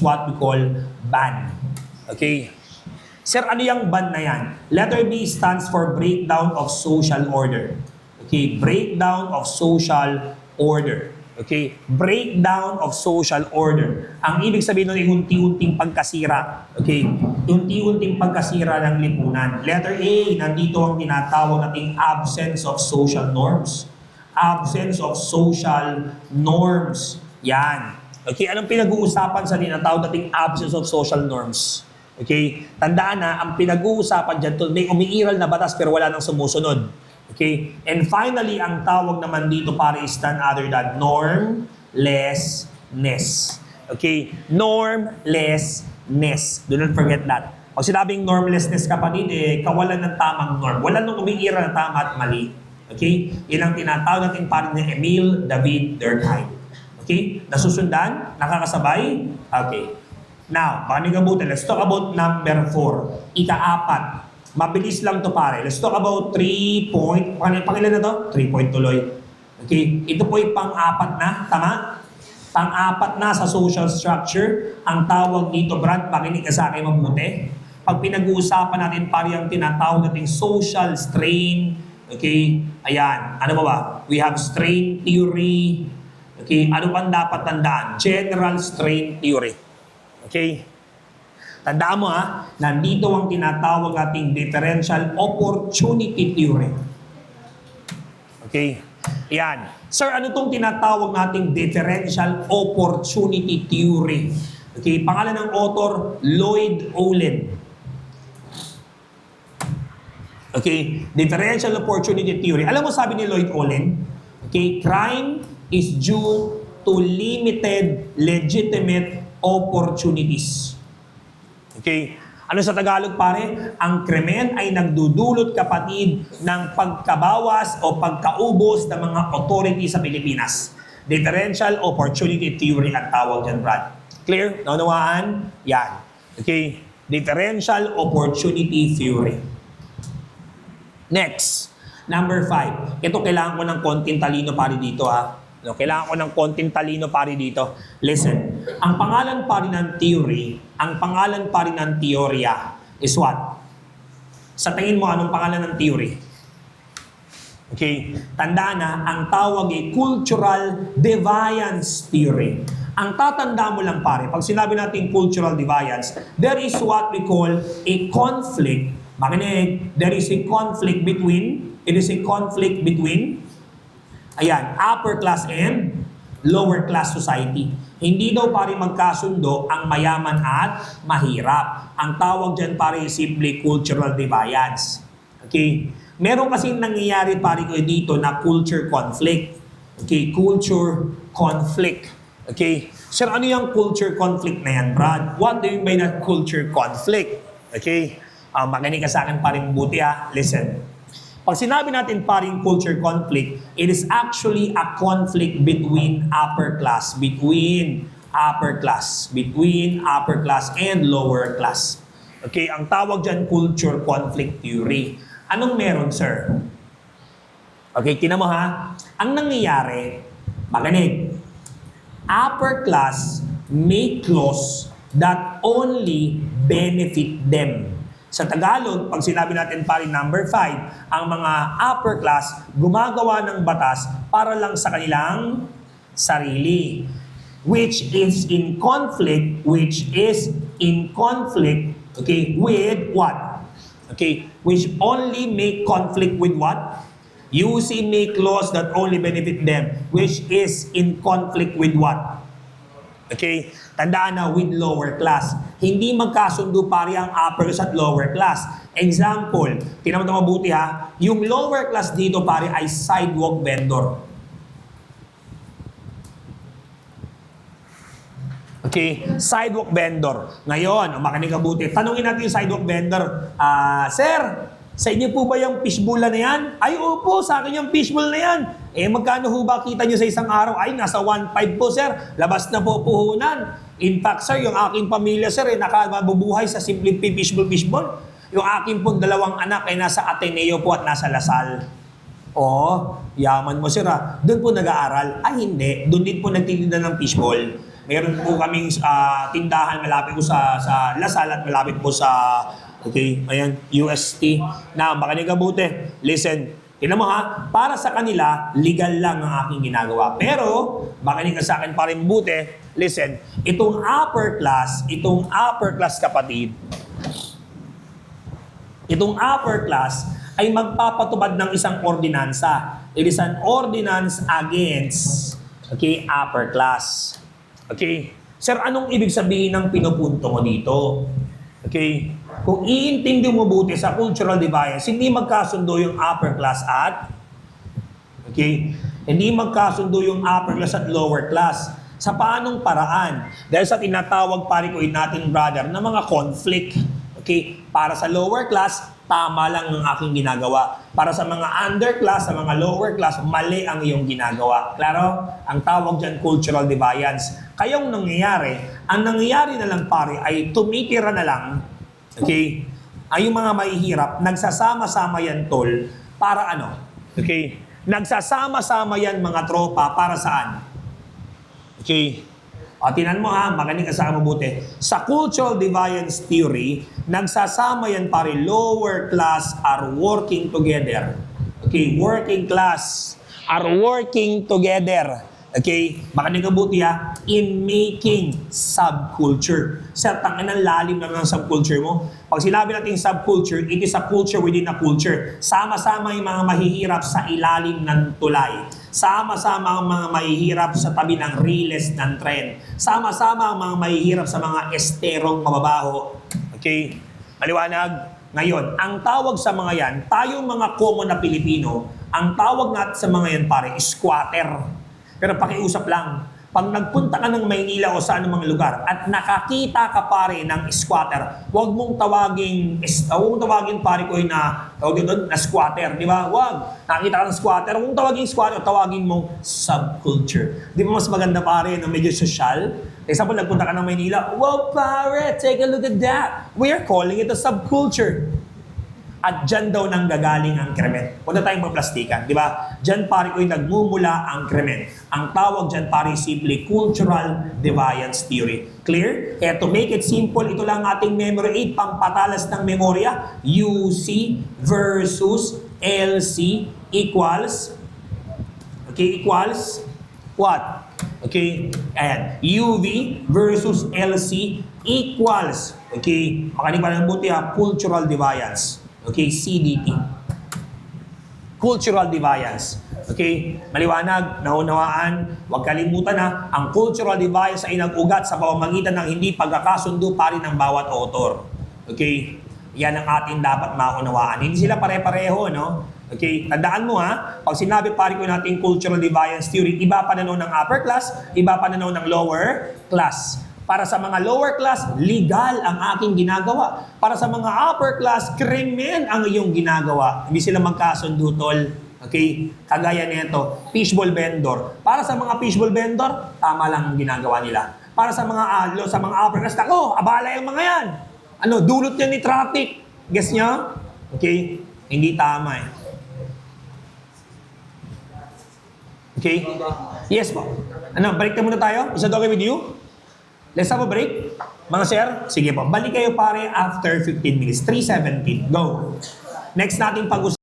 what we call ban. Okay? Sir, ano yung ban na yan? Letter B stands for breakdown of social order. Okay? Breakdown of social order. Okay? Breakdown of social order. Ang ibig sabihin nun ay unti-unting pagkasira. Okay? Unti-unting pagkasira ng lipunan. Letter A, nandito ang tinatawag nating absence of social norms. Absence of social norms. Yan. Okay, anong pinag-uusapan sa tinatawag nating absence of social norms? Okay, tandaan na, ang pinag-uusapan dyan, may umiiral na batas pero wala nang sumusunod. Okay, and finally, ang tawag naman dito para is none other than normlessness. Okay, normlessness. Do not forget that. Pag sinabing normlessness, kapatid, kawalan ng tamang norm. Wala nang umiiral na tama at mali. Okay, yan ang tinatawag natin para ni Emil David Durkheim. Okay? Nasusundan? Nakakasabay? Okay. Now, panigabutin. Let's talk about number 4. Ika-4. Mabilis lang to pare. Let's talk about 3 point. Pangilan na to? 3 point tuloy. Okay? Ito po ay pang-4 na. Tama? Pang-4 na sa social structure. Ang tawag dito, Brad, pakinig ka sa akin mabuti. Pag pinag-uusapan natin pare ang tinatawag nating social strain. Okay? Ayan. Ano ba? We have strain theory. Okay, ano pang dapat tandaan? General strain theory. Okay? Tandaan mo nandito ang tinatawag nating differential opportunity theory. Okay? Yan. Sir, ano tong tinatawag nating differential opportunity theory? Okay, pangalan ng author, Lloyd Olin. Okay, differential opportunity theory. Alam mo sabi ni Lloyd Olin? Okay, crime is due to limited legitimate opportunities. Okay? Ano sa Tagalog pare? Ang krimen ay nagdudulot kapatid ng pagkabawas o pagkaubos ng mga authority sa Pilipinas. Differential opportunity theory ang tawag dyan, Brad. Clear? Naunawaan? Yan. Okay? Differential opportunity theory. Next. Number 5. Ito kailangan ko ng konting talino pare dito Kailangan ko ng konting talino pare dito. Listen. Ang pangalan pare ng theory, ang pangalan pare ng teorya is what? Sa tingin mo, anong pangalan ng theory? Okay. Tandaan na, ang tawag ay cultural deviance theory. Ang tatanda mo lang pare, pag sinabi natin cultural deviance, there is what we call a conflict. Makinig, there is a conflict between upper class and lower class society. Hindi daw pare magkasundo ang mayaman at mahirap. Ang tawag dyan pare simply cultural deviance. Okay? Meron kasi nangyayari pare ko dito na culture conflict. Okay? Culture conflict. Okay? Sir, ano yung culture conflict na yan, Brad? What do you mean by that culture conflict? Okay? Makinig ka sa akin pare mabuti Listen. Pag sinabi natin paring culture conflict, it is actually a conflict between upper class and lower class. Okay, ang tawag dyan culture conflict theory. Anong meron, sir? Okay, tinan mo Ang nangyayari, makinig, upper class make laws that only benefit them. Sa Tagalog, pag sinabi natin pari number 5, ang mga upper class gumagawa ng batas para lang sa kanilang sarili. Which is in conflict, okay, with what? Okay, which only make conflict with what? UC make laws that only benefit them, which is in conflict with what? Okay, tandaan na with lower class. Hindi magkasundo pare ang upper class at lower class. Example, tingnan mo mabuti yung lower class dito pare ay sidewalk vendor. Okay, sidewalk vendor. Ngayon, makinig ka buti. Tanungin natin yung sidewalk vendor. Sir, sa inyo po ba yung fishbowl na yan? Ay, opo, sa akin yung fishbowl na yan. Magkano ho ba kita nyo sa isang araw? Ay, nasa 1.5 po, sir. Labas na po puhunan. In fact, sir, yung aking pamilya, sir, nakabubuhay sa simpleng fishbowl. Yung aking pong 2 anak ay nasa Ateneo po at nasa Lasal. Yaman mo, sir Doon po nag-aaral. Ay, hindi. Doon din po nagtitinda ng fishbowl. Meron po kaming tindahan malapit po sa Lasal at malapit po sa ayan, UST. Na, makinig ka buti. Listen, tingnan mo ha, para sa kanila, legal lang ang aking ginagawa. Pero, makinig ka sa akin pa rin buti. Listen, itong upper class kapatid, itong upper class ay magpapatubad ng isang ordinansa. It is an ordinance against, upper class. Okay? Sir, anong ibig sabihin ng pinupunto mo dito? Okay? Kung iintindi mo buti sa cultural deviance, hindi magkasundo yung upper class at hindi magkasundo yung upper class at lower class. Sa paanong paraan? Dahil sa tinatawag parikoy natin, brother, na mga conflict. Okay? Para sa lower class, tama lang ang aking ginagawa. Para sa mga underclass, sa mga lower class, mali ang iyong ginagawa. Klaro? Ang tawag dyan, cultural deviance. Kayong nangyayari, ang nangyayari na lang pare ay tumitira na lang, ay yung mga mahihirap, nagsasama-sama yan tol, para ano? Nagsasama-sama yan mga tropa, para saan? O, tinan mo ha, magaling ka sa mabuti. Sa cultural deviance theory, nagsasama yan pare, lower class are working together. Working class are working together. Magaling ka buti ha, in making subculture. Sir, tangin ang lalim naman ng subculture mo. Pag sinabi natin subculture, it is a culture within a culture. Sama-sama yung mga mahihirap sa ilalim ng tulay. Sama-sama ang mga mahihirap sa tabi ng riles ng tren. Sama-sama ang mga mahihirap sa mga esterong mababaho. Maliwanag? Ngayon, ang tawag sa mga yan, tayong mga common na Pilipino, ang tawag natin sa mga yan pare, squatter. Pero pakiusap lang, pag nagpunta ka ng Maynila o sa anumang lugar at nakakita ka pare ng squatter, huwag mong tawagin pare ko na squatter, di ba? Huwag. Nakita ka ng squatter, huwag mong tawagin squatter, tawagin mong subculture. Di ba mas maganda pare na medyo social? Example, nagpunta ka ng Maynila, wow pare, take a look at that. We are calling it a subculture. At dyan daw nang gagaling ang krimen. Huwag na tayong magplastikan, di ba? Dyan pare ko'y nagmumula ang krimen. Ang tawag dyan pare simply cultural deviance theory. Clear? Kaya to make it simple, ito lang ating memory aid, pampatalas ng memorya. UC versus LC equals, equals what? Ayan. UV versus LC equals, makinig pa ng buti ha, cultural deviance. CDT. Cultural deviance. Maliwanag, naunawaan, huwag kalimutan na, ang cultural deviance ay nag-ugat sa pamamagitan ng hindi pagkakasundo pa rin ng bawat author. Yan ang ating dapat maunawaan. Hindi sila pare-pareho, no? Tandaan mo ha, pag sinabi pare ko natin cultural deviance theory, iba pananaw ng upper class, iba pananaw ng lower class. Para sa mga lower class, legal ang aking ginagawa. Para sa mga upper class, krimen ang iyong ginagawa. Hindi sila magkasundo, tol. Kagaya nito, fishbowl vendor. Para sa mga fishbowl vendor, tama lang ang ginagawa nila. Para sa mga upper class, abala yung mga yan. Dulot yan ni traffic. Guess nyo? Hindi tama eh. Yes po. Break na muna tayo? Is that okay with you? Let's have a break. Mga sir, sige po. Balik kayo pare after 15 minutes. 3:17. Go. Next nating pag-usapan.